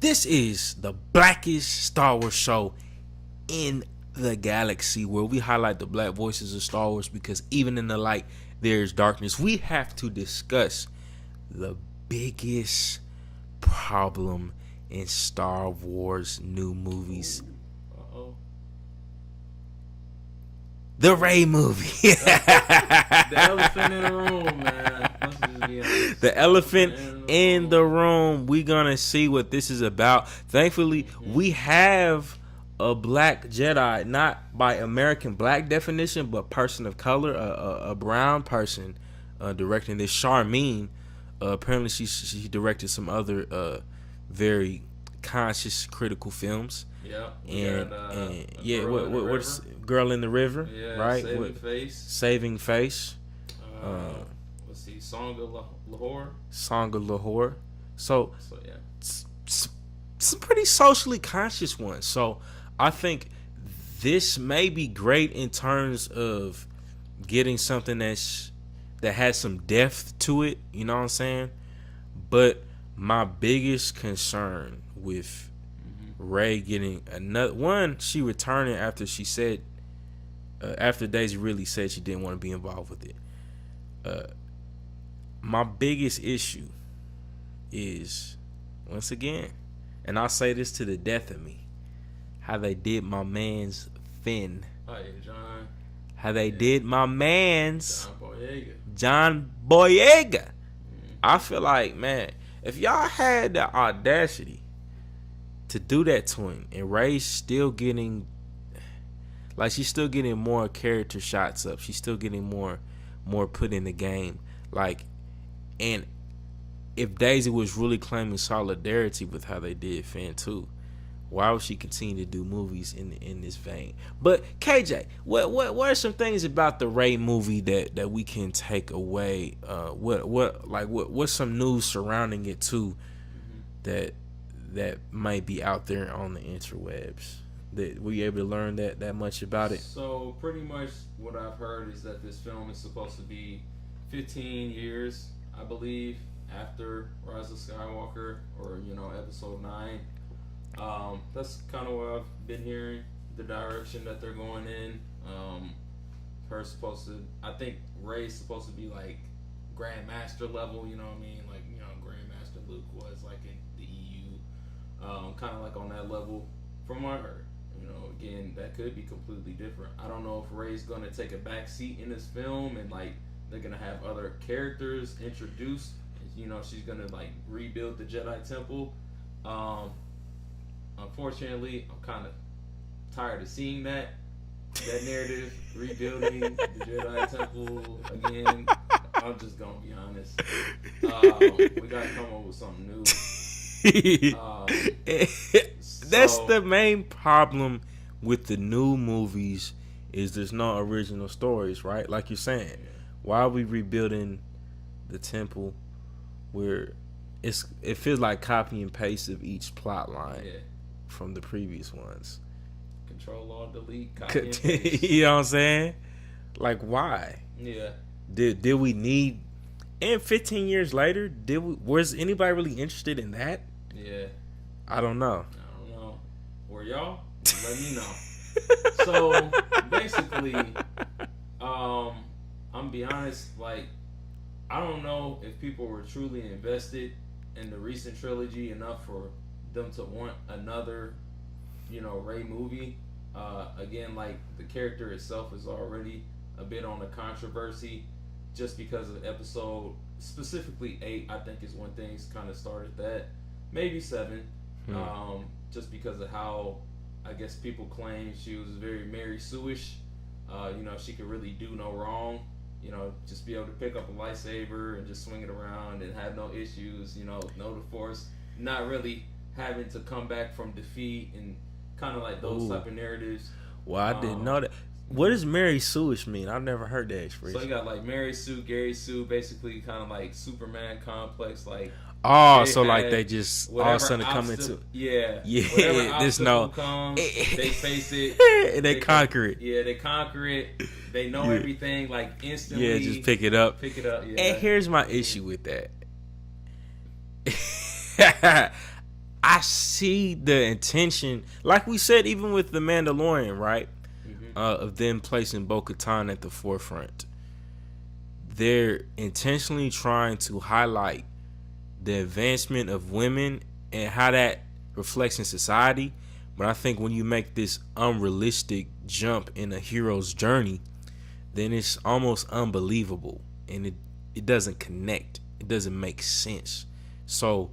This is the blackest Star Wars show in the galaxy, where we highlight the black voices of Star Wars, because even in the light there is darkness. We have to discuss the biggest problem in Star Wars new movies. The Rey movie. The elephant in the room, man. Let's just be honest. The elephant in the room. We're going to see what this is about. Thankfully, we have a black Jedi, not by American black definition, but person of color, a brown person directing this. Charmine, apparently she directed some other very conscious, critical films. Yeah, and yeah, what's Girl in the River? Yeah, right. Saving Face. Let's see, Song of Lahore. So yeah, some pretty socially conscious ones. So I think this may be great in terms of getting something that has some depth to it. You know what I'm saying? But my biggest concern with Rey getting another one, she returning after she said, after Daisy really said she didn't want to be involved with it. My biggest issue is, once again, and I'll say this to the death of me, how they did my man's Finn. Oh yeah, John. How they did my man's John Boyega. John Boyega. I feel like, man, if y'all had the audacity to do that to him, and Rey's still getting, like, she's still getting more character shots up, she's still getting more put in the game, like, and if Daisy was really claiming solidarity with how they did Finn too, why would she continue to do movies in this vein? But KJ, what are some things about the Rey movie that we can take away? What's some news surrounding it too, that might be out there on the interwebs? That were you able to learn that much about it? So pretty much what I've heard is that this film is supposed to be 15 years, I believe, after Rise of Skywalker, or Episode 9. That's kind of what I've been hearing, the direction that they're going in. I think Rey's supposed to be like Grandmaster level, you know what I mean? Like, Grandmaster Luke was like in the EU, kind of like on that level from what I heard. Again, that could be completely different. I don't know if Rey's going to take a back seat in this film and like they're going to have other characters introduced. She's going to like rebuild the Jedi Temple. Unfortunately, I'm kind of tired of seeing that narrative, rebuilding the Jedi Temple again. I'm just gonna be honest. We gotta come up with something new. That's the main problem with the new movies, is there's no original stories, right? Like you're saying, why are we rebuilding the temple where it feels like copy and paste of each plot line from the previous ones? Control, Alt, Delete, copy and paste. You know what I'm saying? Like, why? Yeah. Did we need? And 15 years later, was anybody really interested in that? Yeah. I don't know. Were y'all? Let me know. So basically, I'm be honest, like, I don't know if people were truly invested in the recent trilogy enough for them to want another, Rey movie. Again, like, the character itself is already a bit on the controversy, just because of episode, specifically 8, I think is when things kind of started that. Maybe 7, just because of how, I guess, people claim she was very Mary Sue-ish. She could really do no wrong. Just be able to pick up a lightsaber and just swing it around and have no issues, know the Force. Not really having to come back from defeat and kind of like those type of narratives. Well, I didn't know that. What does Mary Sue-ish mean? I've never heard that expression. So you got like Mary Sue, Gary Sue, basically kind of like Superman complex, like. Oh, so like they just all of a sudden come into. Yeah. There's no. Comes, they face it. And they conquer it. Yeah, they conquer it. They know everything like instantly. Yeah, just pick it up. Yeah. And here's my issue with that. I see the intention, like we said, even with the Mandalorian, right? Of them placing Bo-Katan at the forefront. They're intentionally trying to highlight the advancement of women and how that reflects in society. But I think when you make this unrealistic jump in a hero's journey, then it's almost unbelievable, and it doesn't connect. It doesn't make sense. So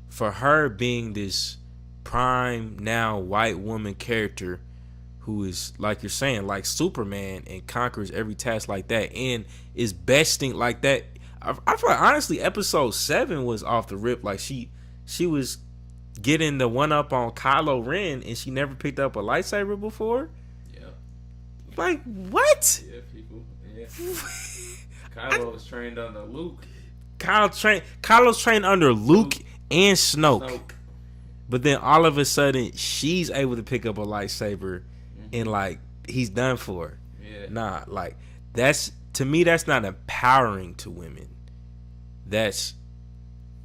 for her being this prime now white woman character who is, like you're saying, like Superman and conquers every task like that and is besting like that, I feel like honestly episode 7 was off the rip. Like she was getting the one up on Kylo Ren and she never picked up a lightsaber before. Yeah. Like what? Yeah, people. Yeah. Kylo was trained under Luke. Kylo's trained under Luke and Snoke. But then all of a sudden she's able to pick up a lightsaber and like he's done for her. Yeah. Nah, like that's, to me, that's not empowering to women. That's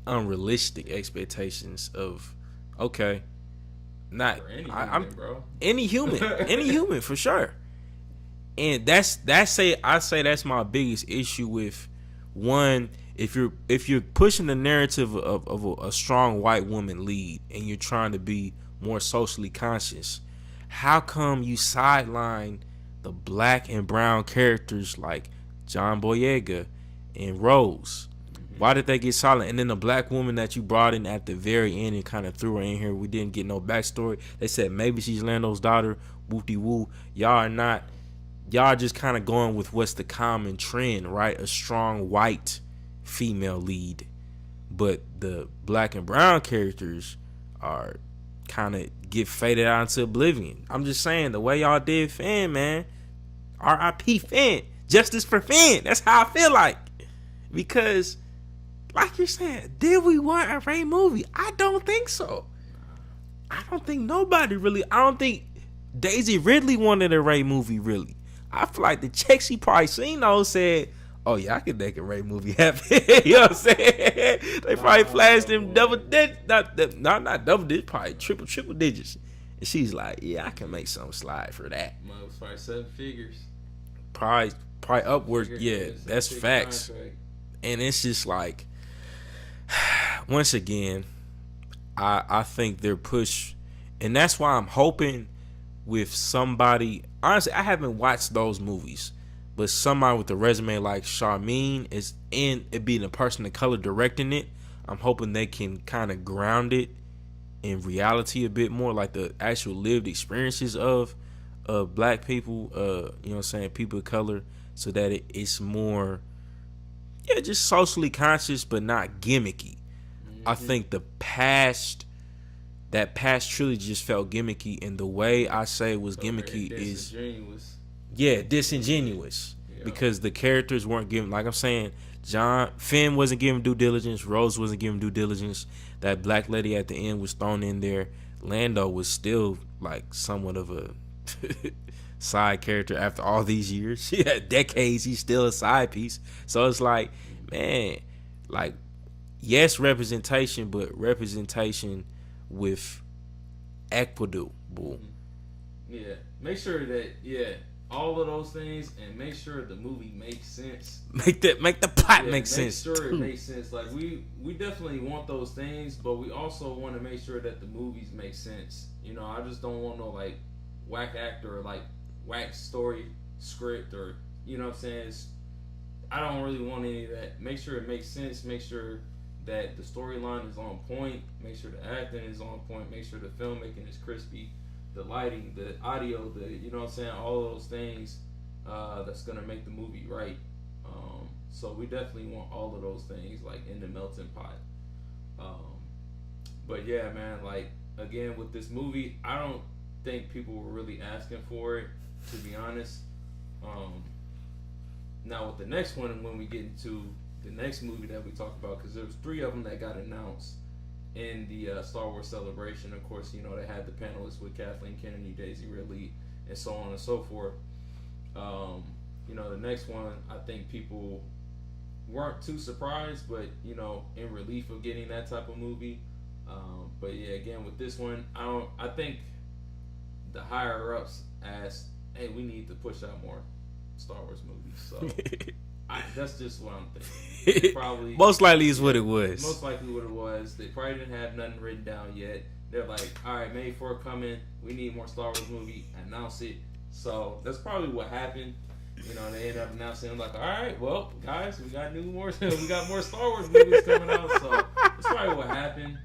unrealistic expectations of, okay, not for any human, bro. Any human for sure. And I say that's my biggest issue with, one, if you're pushing the narrative of a strong white woman lead and you're trying to be more socially conscious, how come you sideline the black and brown characters like John Boyega and Rose? Why did they get silent? And then the black woman that you brought in at the very end and kind of threw her in here, we didn't get no backstory. They said maybe she's Lando's daughter, whoop-de-woo. Y'all are just kind of going with what's the common trend, right? A strong white female lead. But the black and brown characters are kind of get faded out into oblivion. I'm just saying, the way y'all did Finn, man. R.I.P. Finn. Justice for Finn. That's how I feel like. Because, like you're saying, did we want a Rey movie? I don't think so. I don't think nobody really. I don't think Daisy Ridley wanted a Rey movie, really. I feel like the checks he probably seen those said, oh yeah, I could make a Rey movie happen. You know what I'm saying? They probably flashed them double digits, not double digits, probably triple digits. And she's like, yeah, I can make something slide for that. Well, it was probably 7 figures. Probably upward. Yeah, that's facts. Contract. And it's just like, once again, I think they're pushed, and that's why I'm hoping with somebody. Honestly, I haven't watched those movies, but somebody with a resume like Charmaine is in it, being a person of color directing it. I'm hoping they can kind of ground it in reality a bit more, like the actual lived experiences of black people, you know what I'm saying, people of color, so that it's more, just socially conscious but not gimmicky. I think that past trilogy just felt gimmicky, and the way I say it was gimmicky is disingenuous. Yeah. Because the characters weren't given, like I'm saying, Finn wasn't given due diligence, Rose wasn't given due diligence, that black lady at the end was thrown in there. Lando was still like somewhat of a side character after all these years. Decades, he's still a side piece. So it's like, man, like, yes, representation, but representation with equitable. Yeah, make sure that all of those things, and make sure the movie makes sense. Make the plot make sense. Make sure it makes sense. Like we definitely want those things, but we also want to make sure that the movies make sense. You know, I just don't want no like whack actor or like whack story script, or you know what I'm saying. I don't really want any of that. Make sure it makes sense. Make sure that the storyline is on point. Make sure the acting is on point. Make sure the filmmaking is crispy. The lighting, the audio, you know what I'm saying, all of those things that's gonna make the movie right. So we definitely want all of those things like in the melting pot. But yeah, man, like again with this movie, I don't think people were really asking for it, to be honest. Now with the next one, when we get into the next movie that we talk about, because there was 3 of them that got announced in the Star Wars Celebration. Of course, you know, they had the panelists with Kathleen Kennedy, Daisy Ridley, and so on and so forth. You know, the next one, I think people weren't too surprised, but, you know, in relief of getting that type of movie. But yeah, again with this one, I think the higher ups asked, "Hey, we need to push out more Star Wars movies." So that's just what I'm thinking. They probably most likely is what it was. Most likely what it was. They probably didn't have nothing written down yet. They're like, "All right, May 4 coming. We need more Star Wars movie. Announce it." So that's probably what happened. You know, they ended up announcing like, "All right, well, guys, we got more Star Wars movies coming out." So that's probably what happened.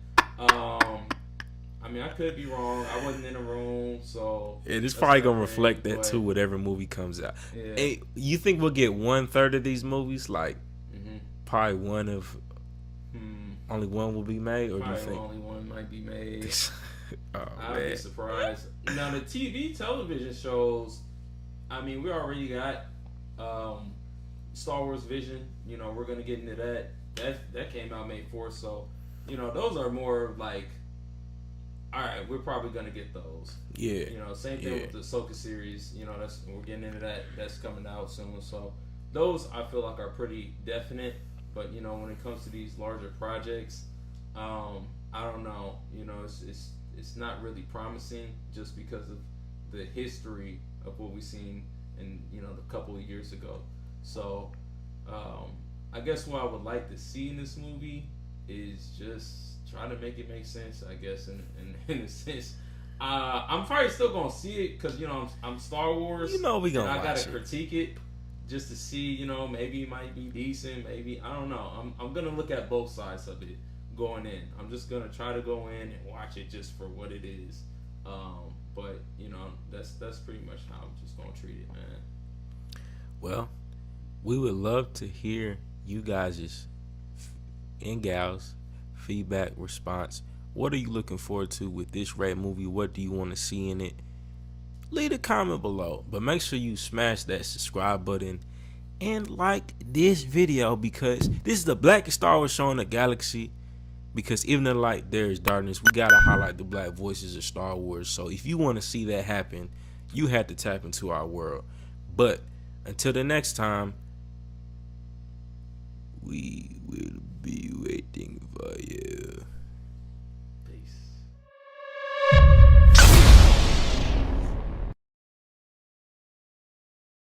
I mean, I could be wrong. I wasn't in the room, so it's probably gonna reflect that too. Whatever movie comes out. Yeah. Hey, you think we'll get 1/3 of these movies? Like, probably one of only one will be made, or probably do you think only one might be made? I'd be surprised. Now the television shows. I mean, we already got Star Wars Vision. You know, we're gonna get into that. That came out May 4th, so you know those are more like, all right, we're probably gonna get those. Yeah. You know, same thing with the Ahsoka series. You know, we're getting into that. That's coming out soon. So those I feel like are pretty definite. But you know, when it comes to these larger projects, I don't know. You know, it's not really promising just because of the history of what we've seen in the couple of years ago. So I guess what I would like to see in this movie is just try to make it make sense. I guess in a sense, I'm probably still gonna see it because I'm Star Wars. We gonna. I gotta critique it just to see. Maybe it might be decent. Maybe I don't know. I'm gonna look at both sides of it going in. I'm just gonna try to go in and watch it just for what it is. But that's pretty much how I'm just gonna treat it, man. Well, we would love to hear you guys' and gals feedback, response. What are you looking forward to with this Ray movie? What do you want to see in it? Leave a comment below, but make sure you smash that subscribe button and like this video, because this is the blackest Star Wars show in the galaxy. Because even in light there is darkness, we gotta highlight the black voices of Star Wars. So if you want to see that happen, you have to tap into our world. But until the next time, we